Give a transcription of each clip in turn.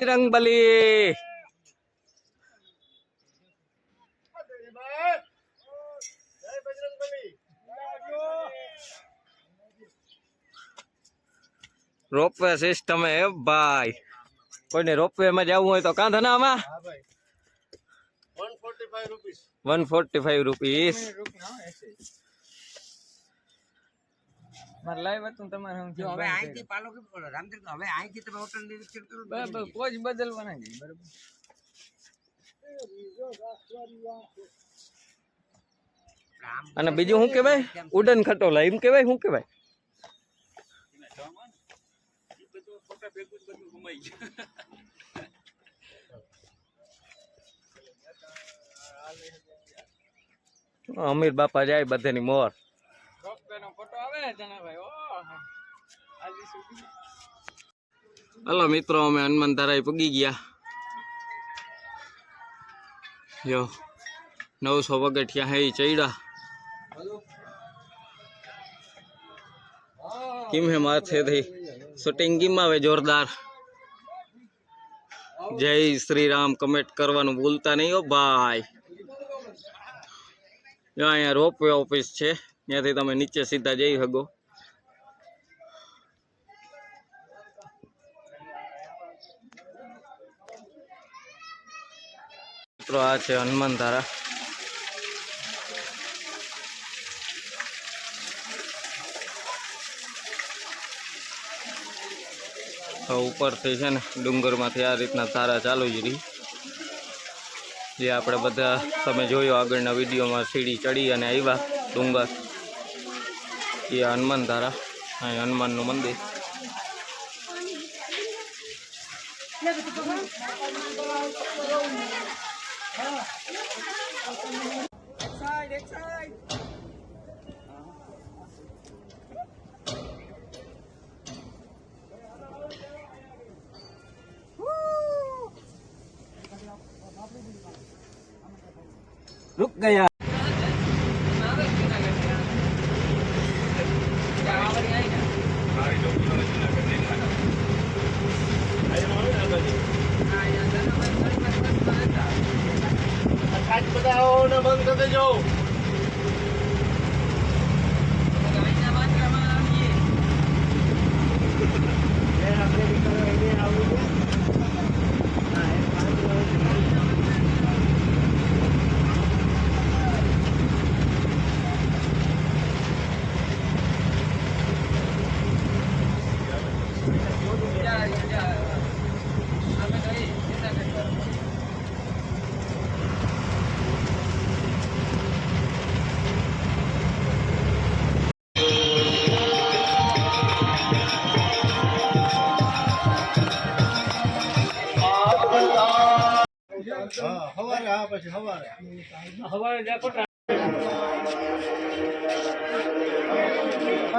Bajrangbali ropeway system હે ભાઈ, કોઈને રોપવે માં જવું હોય તો કાંધો ના આમાં 145 રૂપીસ લાઈવ હતું તમારે હવે અહીંથી પાલો કે રામદેવ હવે અહીંથી તમે હોટલ નિરીક્ષણ કરો બરાબર કોઈ બદલવાના નહીં બરાબર અને બીજું શું કહેવાય ઉડન ખટોલા એમ કહેવાય શું કહેવાય અમીર બાપા જાય બધેની મોર હલો મિત્રો અમે હનુમાન ધારા પગી ગયા જો 900 પગથિયા હે ચડ્યા કેમ હે માથે થી શૂટિંગ કેમ આવે જોરદાર જય શ્રી રામ કમેન્ટ કરવાનું ભૂલતા નહીં હો ભાઈ જો અહીંયા રોપવે ઓફિસ છે ત્યાંથી તમે નીચે સીધા જઈ શકો મિત્રો આ છે હનુમાન ધારા ઉપરથી છે ને ડુંગરમાંથી આ રીતના ધારા ચાલુ જ રહી જે આપણે બધા તમે જોયો આગળના વિડીયોમાં સીડી ચડી અને આવ્યા ડુંગર એ હનુમાન ધારા અહીં હનુમાનનું મંદિર रुक गया बताओ ना बंद कर दे जो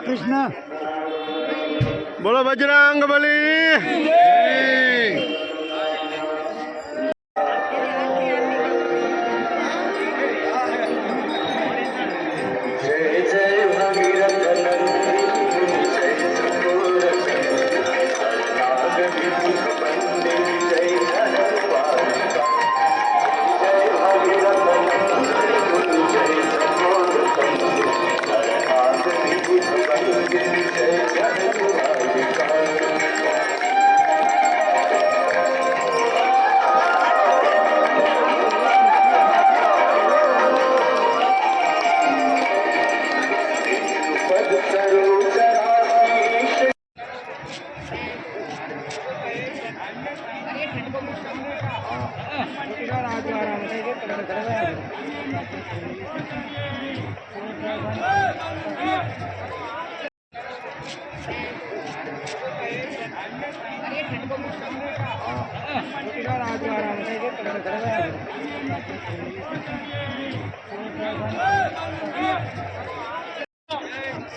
कृष्ण बोलो बजरंगबली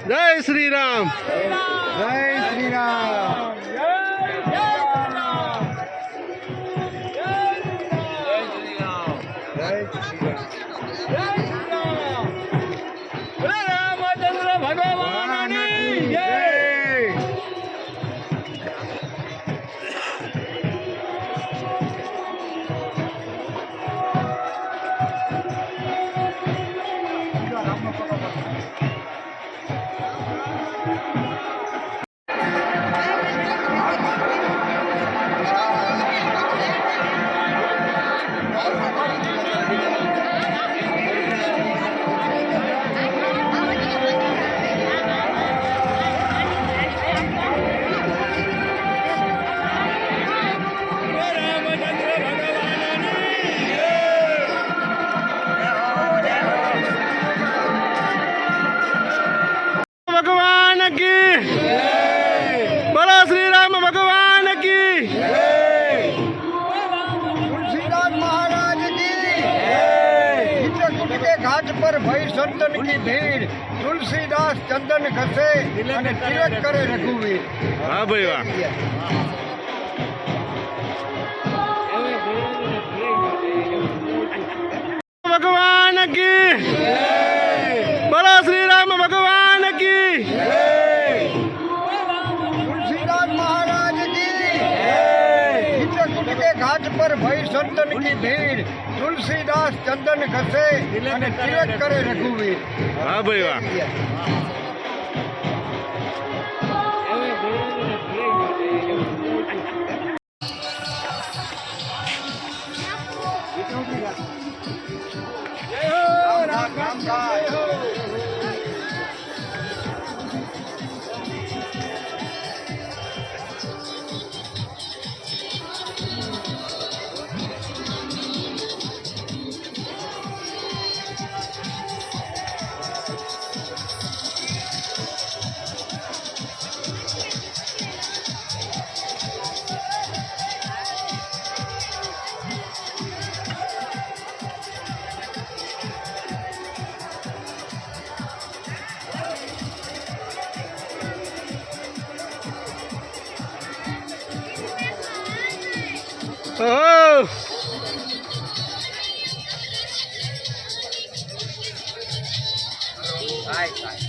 जय श्री राम जय श्री राम रामचंद्र भगवान की जय। पर भई संतन की भीड़, तुलसीदास चंदन घसे અને તિલક કરે રઘુવીર। વાહ ભાઈ વાહ। ભગવાન કી બોલો શ્રી રામ ભગવાન કી तुलसीदास महाराज की चित्रकूट के घाट पर भई संतन की भीड़, तुलसीदास चंदन घसे અને તિલક કરે રઘુવીર। વાહ ભાઈ વાહ। Oh! Bye.